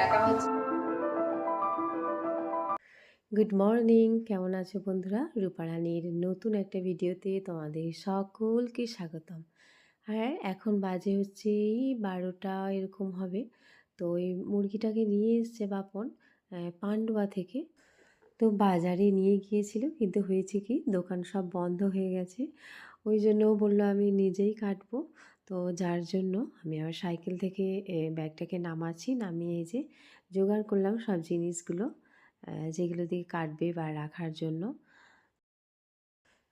দেখা হচ্ছে। Good morning, কেমন আছো বন্ধুরা? রূপারানীর নতুন একটা ভিডিওতে তোমাদের সকলকে স্বাগতম। আর এখন বাজে হচ্ছে এই 12টা এরকম হবে। তো ওই মুরগিটাকে নিয়ে এসছে বাপন পান্ডুয়া থেকে। তো বাজারে নিয়ে গিয়েছিল, কিন্তু হয়েছে কি দোকান সব বন্ধ হয়ে গেছে। ওই জন্য ও বললো আমি নিজেই কাটবো। তো যার জন্য আমি আবার সাইকেল থেকে ব্যাগটাকে নামাচ্ছি, নামিয়ে এই যে জোগাড় করলাম সব জিনিসগুলো যেগুলো দিয়ে কাটবে বা রাখার জন্য।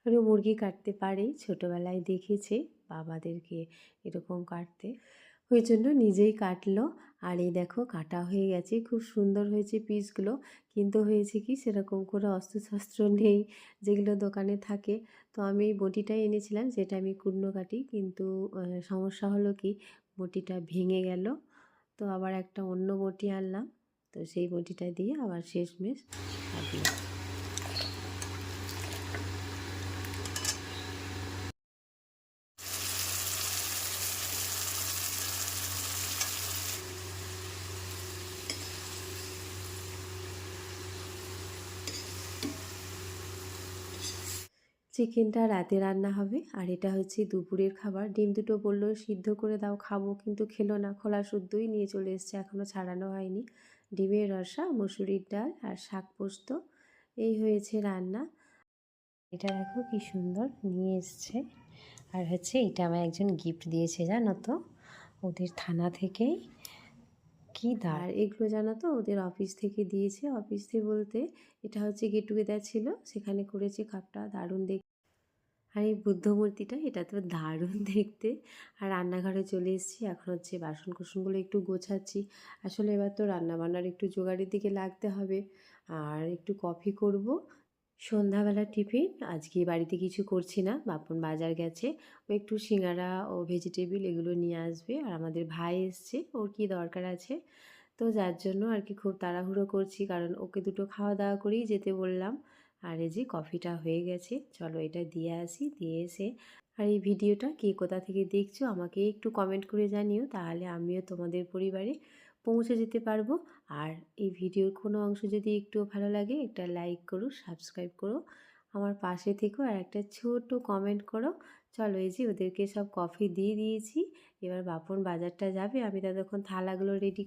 আর ও মুরগি কাটতে পারে, ছোটোবেলায় দেখেছে বাবাদেরকে এরকম কাটতে, ওই জন্য নিজেই কাটলো। আর এই দেখো কাটা হয়ে গেছে, খুব সুন্দর হয়েছে পিসগুলো। কিন্তু হয়েছে কি সেরকম করে অস্ত্রশস্ত্র নেই যেগুলো দোকানে থাকে। তো আমি এই বটিটাই এনেছিলাম, যেটা আমি কুর্নো কাটি, কিন্তু সমস্যা হলো কি বটিটা ভেঙে গেল। তো আবার একটা অন্য বটি আনলাম, তো সেই বটিটা দিয়ে আবার শেষমেশ কাটলাম। চিকেনটা রাতে রান্না হবে, আর এটা হচ্ছে দুপুরের খাবার। ডিম দুটো বললো সিদ্ধ করে দাও খাবো, কিন্তু খেলো না, খোলা শুদ্ধই নিয়ে চলে এসছে, এখনও ছাড়ানো হয়নি। ডিমের রসা, মসুরির ডাল আর শাক পোস্ত, এই হয়েছে রান্না। এটা দেখো কি সুন্দর নিয়ে এসছে। আর হচ্ছে এটা আমার একজন গিফট দিয়েছে জানো তো, ওদের থানা থেকেই। কি আর এগুলো জানো তো ওদের অফিস থেকে দিয়েছে। অফিস থেকে বলতে এটা হচ্ছে গেট টুগেদার ছিল, সেখানে করেছে। কাপটা দারুণ দেখ। আর এই বুদ্ধ মূর্তিটা, এটা তো দারুণ দেখতে। আর রান্নাঘরে চলে এসেছি, এখন হচ্ছে বাসন কুসনগুলো একটু গোছাচ্ছি। আসলে এবার তো রান্নাবান্নার একটু জোগাড়ের দিকে লাগতে হবে। আর একটু কফি করব সন্ধ্যাবেলা টিফিন। আজকে বাড়িতে কিছু করছি না, বাপন বাজার গেছে, ও একটু সিঙ্গারা ও ভেজিটেবিল এগুলো নিয়ে আসবে। আর আমাদের ভাই এসছে, ওর কি দরকার আছে, তো যার জন্য আর কি খুব তাড়াহুড়ো করছি, কারণ ওকে দুটো খাওয়া দাওয়া করেই যেতে বললাম। আর এই যে কফিটা হয়ে গেছে, চলো এটা দিয়ে আসি, দিয়ে এসে। আর এই ভিডিওটা কে কোথা থেকে দেখছো আমাকে একটু কমেন্ট করে জানিও, তাহলে আমিও তোমাদের পরিবারে পৌঁছে যেতে পারবো। আর এই ভিডিওর কোনো অংশ যদি একটু ভালো লাগে, একটা লাইক করো, সাবস্ক্রাইব করো, আমার পাশে থেকো, আর একটা ছোট কমেন্ট করো। চলো এই যে ওদেরকে সব কফি দিয়ে দিয়েছি, এবার বাপন বাজারটা যাবে, আমি ততক্ষণ থালাগুলো রেডি।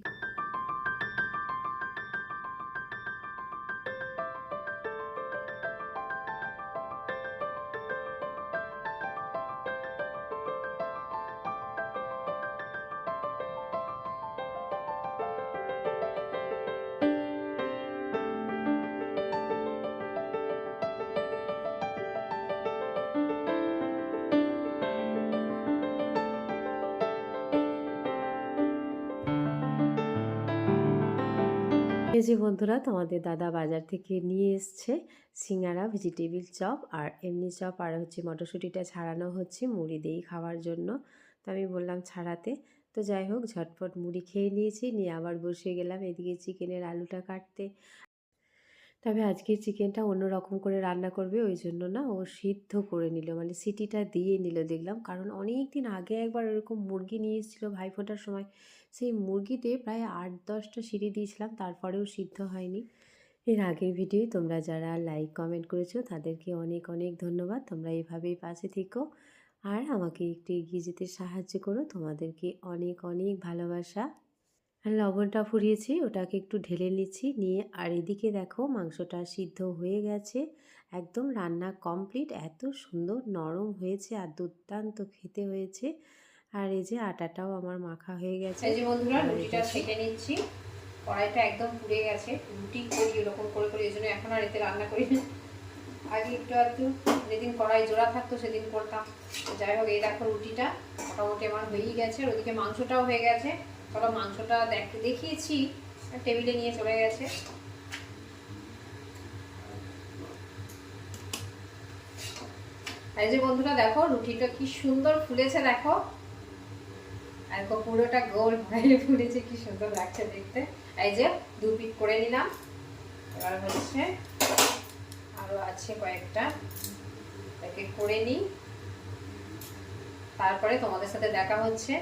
এই যে বন্ধুরা, তোমাদের দাদা বাজার থেকে নিয়ে এসছে সিঙ্গারা, ভেজিটেবিল চপ আর এমনি চপ, আর হচ্ছে মটরশুঁটিটা ছাড়ানো হচ্ছে মুড়ি দিয়েই খাওয়ার জন্য। তো আমি বললাম ছাড়াতে। তো যাই হোক ঝটপট মুড়ি খেয়ে নিয়েছি, নিয়ে আবার বসে গেলাম এদিকে চিকেনের আলুটা কাটতে। তবে আজকে চিকেনটা অন্য রকম করে রান্না করবে, ওই জন্য না ও সিদ্ধ করে নিল, মানে সিটিটা দিয়ে নিল দেখলাম। কারণ অনেক দিন আগে একবার এরকম মুরগি নিয়ে এসেছিলো ভাইফোঁটার সময়, সেই মুরগিতে প্রায় 8-10টা সিটি দিয়েছিলাম, তারপরেও সিদ্ধ হয়নি। এর আগের ভিডিও তোমরা যারা লাইক কমেন্ট করেছো তাদেরকে অনেক অনেক ধন্যবাদ। তোমরা এইভাবেই পাশে থেকো আর আমাকে একটু এগিয়ে যেতে সাহায্য করো। তোমাদেরকে অনেক অনেক ভালোবাসা। আর লবণটা ফুরিয়েছি, ওটাকে একটু ঢেলে নিচ্ছি, নিয়ে আর এদিকে দেখো মাংসটা সিদ্ধ হয়ে গেছে, একদম রান্না কমপ্লিট। এত সুন্দর নরম হয়েছে আর দুর্দান্ত খেতে হয়েছে। আর এই যে আটাটাও আমার মাখা হয়ে গেছে। এই যে বন্ধুরা রুটিটা সেঁকে নিচ্ছি, কড়াইটা একদম পুড়ে গেছে। রুটি করি এরকম করে করে, এই জন্য এখন আর এতে রান্না করি না। আগে একটু একটু যেদিন কড়াই জোড়া থাকতো সেদিন করতাম। যাই হোক এই দেখো রুটিটা মোটামুটি আমার হয়েই গেছে, ওদিকে মাংসটাও হয়ে গেছে। চলো মাংসটা দেখিয়েছি, টেবিলে নিয়ে চলে গেছে। এই যে বন্ধুরা দেখো রুটিটা কি সুন্দর ফুলেছে, দেখো আর পুরোটা গোল হয়ে ফুলেছে, কি সুন্দর লাগছে দেখতে। এই যে 2 পিট করে নিলাম। এবার হচ্ছে আরো আছে কয়েকটা, তাকে করে নিই, তারপরে তোমাদের সাথে দেখা হচ্ছে।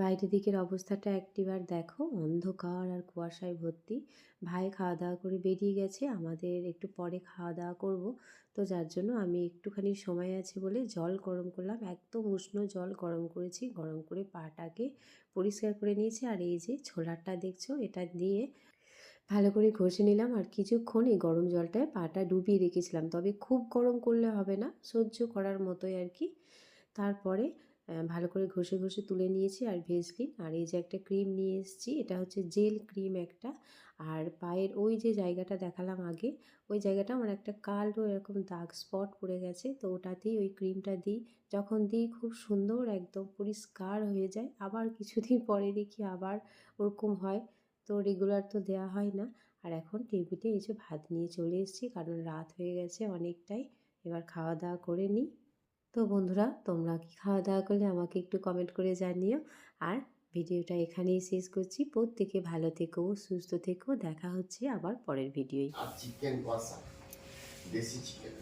বাইরের দিকের অবস্থাটা একটিবার দেখো, অন্ধকার আর কুয়াশায় ভর্তি। ভাই খাওয়া দাওয়া করে বেরিয়ে গেছে, আমাদের একটু পরে খাওয়া দাওয়া করব। তো যার জন্য আমি একটুখানি সময় আছে বলে জল গরম করলাম, একদম উষ্ণ জল গরম করেছি, গরম করে পাটাকে পরিষ্কার করে নিয়েছি। আর এই যে ছোলাটা দেখছো, এটা দিয়ে ভালো করে ঘষে নিলাম। আর কিছুক্ষণ এই গরম জলটায় পাটা ডুবিয়ে রেখেছিলাম, তবে খুব গরম করলে হবে না, সহ্য করার মতোই আর কি। তারপরে ভালো করে ঘষে ঘষে তুলে নিয়েছি। আর ভেজলিন আর এই যে একটা ক্রিম নিয়ে এসেছি, এটা হচ্ছে জেল ক্রিম একটা। আর পায়ের ওই যে জায়গাটা দেখালাম আগে, ওই জায়গাটা আমার একটা কালো এরকম দাগ স্পট পড়ে গেছে, তো ওটাতেই ওই ক্রিমটা দিই। যখন দিই খুব সুন্দর একদম পরিষ্কার হয়ে যায়, আবার কিছুদিন পরে দেখি আবার ওরকম হয়। তো রেগুলার তো দেওয়া হয় না। আর এখন টেবিলে এই যে ভাত নিয়ে চলে এসেছি, কারণ রাত হয়ে গেছে অনেকটাই। এবার খাওয়া দাওয়া করে নিই। তো বন্ধুরা, তোমরা কি খাওয়া দাওয়া করলে আমাকে একটু কমেন্ট করে জানিও। আর ভিডিওটা এখানেই শেষ করছি। প্রত্যেকে ভালো থেকো, সুস্থ থেকো। দেখা হচ্ছে আবার পরের ভিডিওয়। আর চিকেন কষা, দেশি চিকেন।